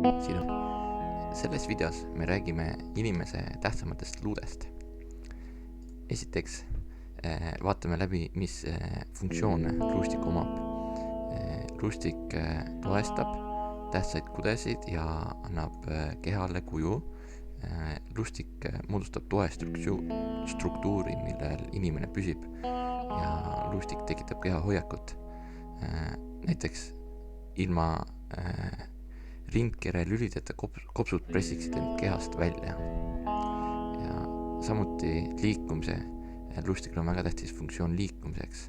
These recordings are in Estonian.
sinu. Selles videos me räägime inimese tähtsamatest luudest. Esiteks vaatame läbi, mis funktsioone luustik omab. Luustik loestab tähtsaid kudesid ja annab kehale kuju. Luustik moodustab toestruktuuri, millel inimene püsib ja luustik tekitab keha hoiakut. Näiteks ilma rindkere lülideta kopsud pressiksid end kehast välja. Ja samuti liikumise. Luustikul on väga tähtis funktsioon liikumiseks.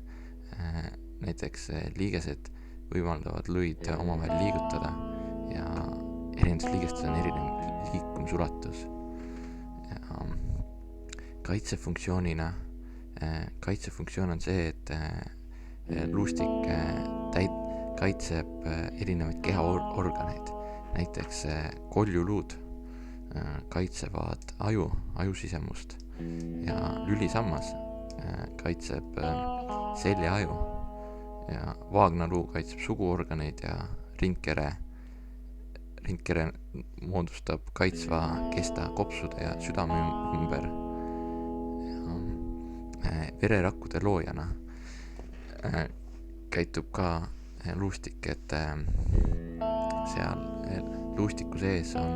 Näiteks liigesed võimaldavad luid omavahel liigutada ja erinevates liigestes on erinev liikumisulatus. Kaitsefunktsioon on see, et luustik kaitseb erinevaid kehaorganeid. Näiteks koljuluud kaitsevad aju sisemust ja lülisammas kaitseb seljaaju ja vaagnaluu kaitseb suguorganeid ja rindkere moodustab kaitsva kesta kopsude ja südame ümber. Vererakkude loojana käitub ka luustik, et seal luustiku sees on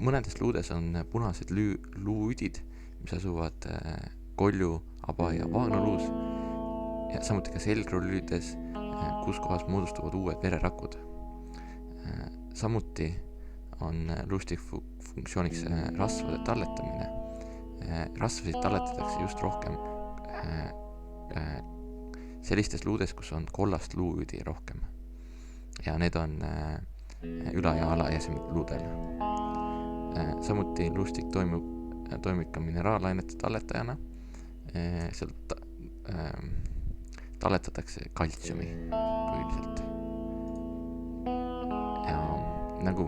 mõnedes luudes on punased luuüdid, mis asuvad kolju, aba ja vaagnaluus ja samuti ka selgrolülides, kus kohas moodustuvad uued vererakud. Samuti on luustik funktsiooniks rasvade talletamine. Rasvasid talletatakse just rohkem sellistes luudes, kus on kollast luuüdi rohkem. Ja need on üla- ja alajäsemete luudel. Samuti luustik toimib ka mineraalainete talletajana. Sealt talletatakse kaltsiumi põhiliselt. Ja nagu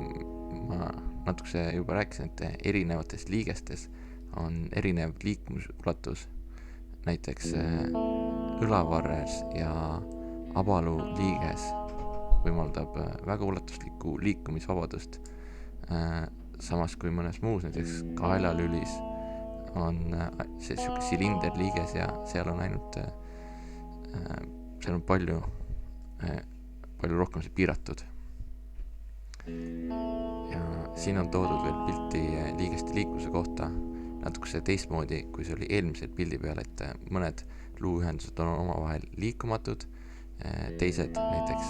ma natukese juba rääkisin, et erinevates liigestes on erinev liikumisulatus. Näiteks õlavarres ja abaluu liiges võimaldab väga ulatuslikku liikumisvabadust. Samas kui mõnes muus, näiteks kaelalülis on see silinderliiges ja seal on ainult seal on palju rohkem see piiratud. Ja siin on toodud veel pilti liigeste liikluse kohta natukese teistmoodi, kui see oli eelmisel pildi peal, et mõned luuühendused on omavahel liikumatud, teised näiteks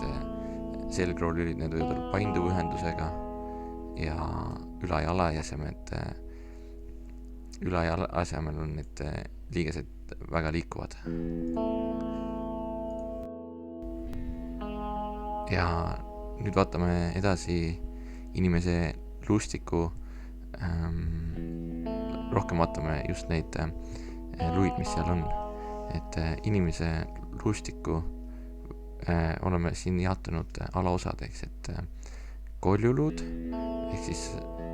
selgrolülid, need võivad olla painduva ühendusega ja üla- ja alajasemel on need liigesed väga liikuvad. Ja nüüd vaatame edasi inimese luustiku. Rohkem vaatame just neid luid, mis seal on. Et inimese luustiku oleme siin jaotunud alaosadeks, et koljuluud ehk siis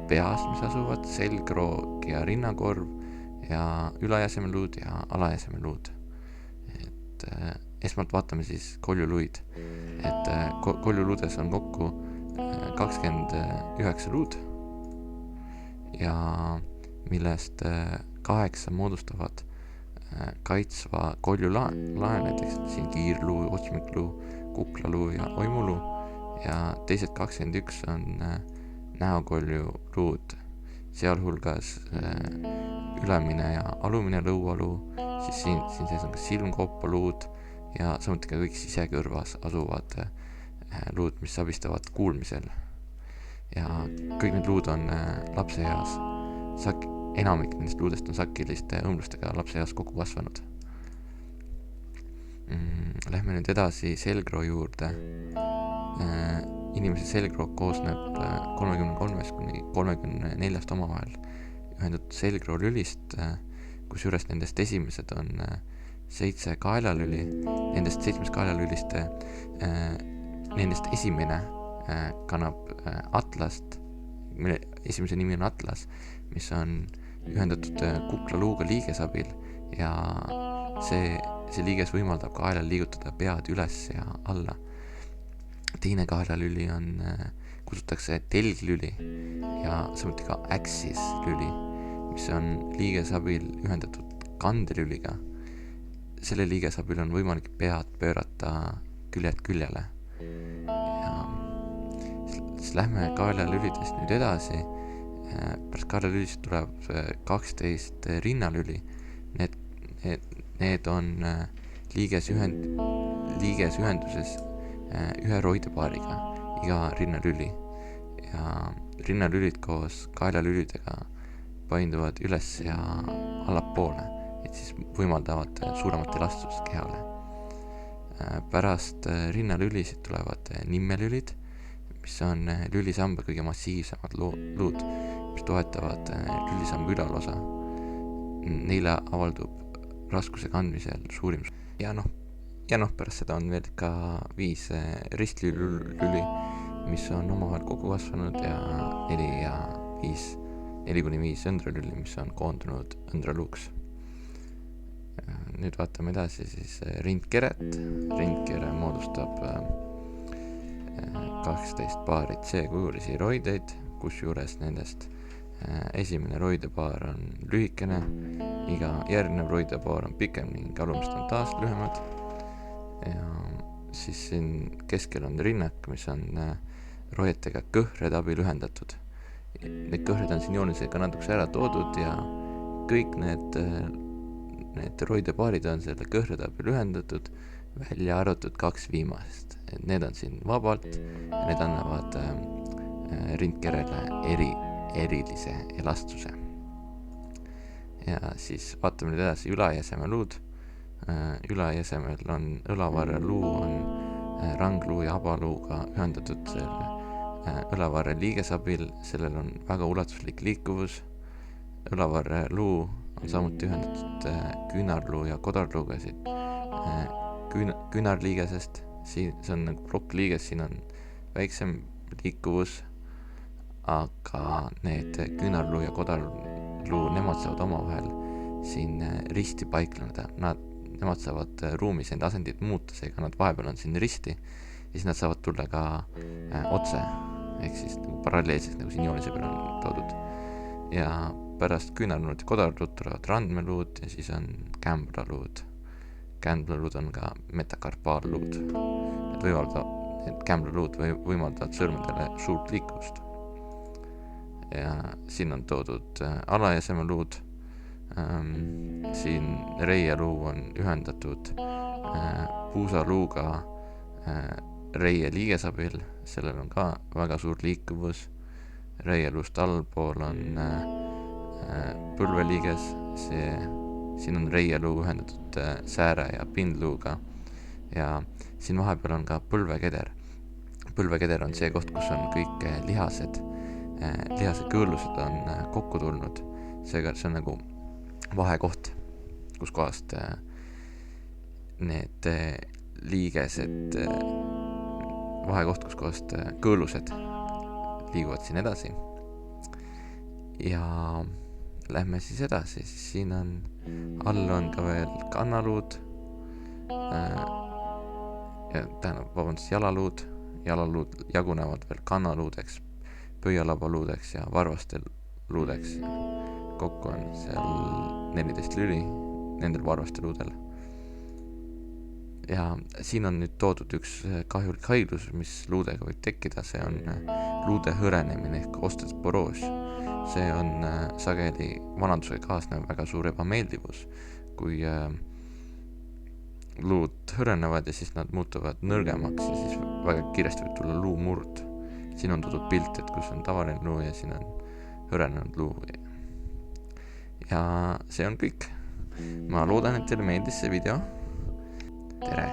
peas, mis asuvad, selgroog ja rinnakorv ja ülajäsemeluud ja alajäsemeluud. Et esmalt vaatame siis koljuluid. Et koljuluudes on kokku 29 luud ja millest 8 moodustavad kaitsva koljulae, näiteks siin kiirluu, otsmikluu, kuklaluu ja oimuluu ja teised 21 on näokoljuluud, sealhulgas ülemine ja alumine lõualuu, siis siin sees on ka silmkoopaluud ja samuti ka kõik sisekõrvas asuvad luud, mis abistavad kuulmisel. Ja kõik need luud on lapse eas. Enamik nendest luudest on sakiliste õmblustega lapse eas kokku kasvanud. Lähme nüüd edasi selgroo juurde. Inimese selgroog koosneb 33–34 omavahel ühendatud selgroo lülist, kus juures nendest esimesed on 7 kaelalüli. Nendest 7 kaelalülist nendest esimene kannab atlast, mille esimese nimi on atlas, mis on ühendatud kuklaluuga liigesabil ja see liiges võimaldab kaelal liigutada pead üles ja alla. teine kaelalüli kutsutakse telglüli ja samuti ka axis lüli, mis on liigese abil ühendatud kandelüliga. Selle liigese abil on võimalik pead pöörata küljelt küljele. Ja siis lähme kaelalülidest nüüd edasi. Pärast kaelalülist tuleb 12 rinnalüli. Need on liigesühenduses ühe roidepaariga iga rinnalüli. Ja rinnalülid koos kaelalülidega painduvad üles ja allapoole, et siis võimaldavad suuremat elastust kehale. Pärast rinnalülisid tulevad nimmelülid, mis on lülisamba kõige massiivsemad luud, mis toetavad lülisamba ülelosa. Neile avaldub raskuse kandmisel suurim. Ja pärast seda on veel ka 5 ristlüli, mis on omavahel kokku kasvanud ja 4 kuni 5 õndralüli, mis on koondunud õndraluuks. Nüüd vaatame edasi siis rindkeret. Rindkere moodustab 12 paari C-kujulisi roideid, kusjuures nendest esimene roidepaar on lühikene, iga järgnev roidepaar on pikem ning alumist on taas lühemad. Ja siis siin keskel on rinnak, mis on roietega kõhrede abil ühendatud. Need kõhred on siin joonisega natukese ära toodud ja kõik need roidepaarid on selle kõhrede abil ühendatud, välja arvatud 2 viimast. Need on siin vabalt ja need annavad rindkerele erilise elastuse. Ja siis vaatame nüüd edasi ülajeseme luud. Ülajesemel on õlavarre luu on rangluu ja habaluuga ühendatud selle õlavarre liigese abil. Sellel on väga ulatuslik liikuvus. Õlavarre luu on samuti ühendatud küünarluu ja kodarluuga küünarliigesest. See on nagu plokkliiges, siin on väiksem liikuvus, aga need küünarluu ja kodarluu, nemad saavad omavahel siin risti paikleneda. Nemad saavad ruumis enda asendit muuta, seega nad vahepeal on siin risti ja siis nad saavad tulla ka otse, ehk siis nagu paralleelselt, nagu siin joonise peal on toodud. Ja pärast küünarluud ja kodarluud tulevad randmeluud ja siis on kämblaluud. Kämblaluud on ka metakarpaalluud. Need kämblaluud võimaldavad sõrmedele suurt liikuvust. Ja siin on toodud alajäseme luud. Siin reieluu on ühendatud puusaluuga reie liigesabil. Sellel on ka väga suur liikuvus. Reieluust allpool on põlveliiges. Siin on reieluu ühendatud sääre ja pindluuga ja siin vahepeal on ka põlvekeder. Põlvekeder on see koht, kus on kõik lihase kõõlused on kokku tulnud. Seega see on nagu vahekoht, kus kohast need liigesed, vahekoht, kus kohast kõõlused liiguvad siin edasi. Ja lähme siis edasi, siis siin all on ka veel kannaluud jalaluud. Jalaluud jagunevad veel kannaluudeks, pöialabaluudeks ja varvaste luudeks. Kokku on seal 14 lüli nendel varvaste luudel. Ja siin on nüüd toodud üks kahjulik haiglus, mis luudega võib tekkida. See on luude hõrenemine ehk osteoporoos. See on sageli vanadusega kaasnev väga suur ebameeldivus, kui luud hõrenevad ja siis nad muutuvad nõrgemaks ja siis väga kiiresti võib tulla luumurd. Siin on toodud pilt, et kus on tavaline luu ja siin on hõrenenud luu. Ja see on kõik. Ma loodan, et teile meeldis see video. Tere,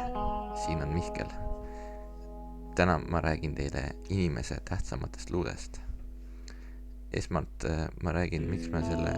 siin on Mihkel. Täna ma räägin teile inimese tähtsamatest luudest. Esmalt ma räägin, miks me selle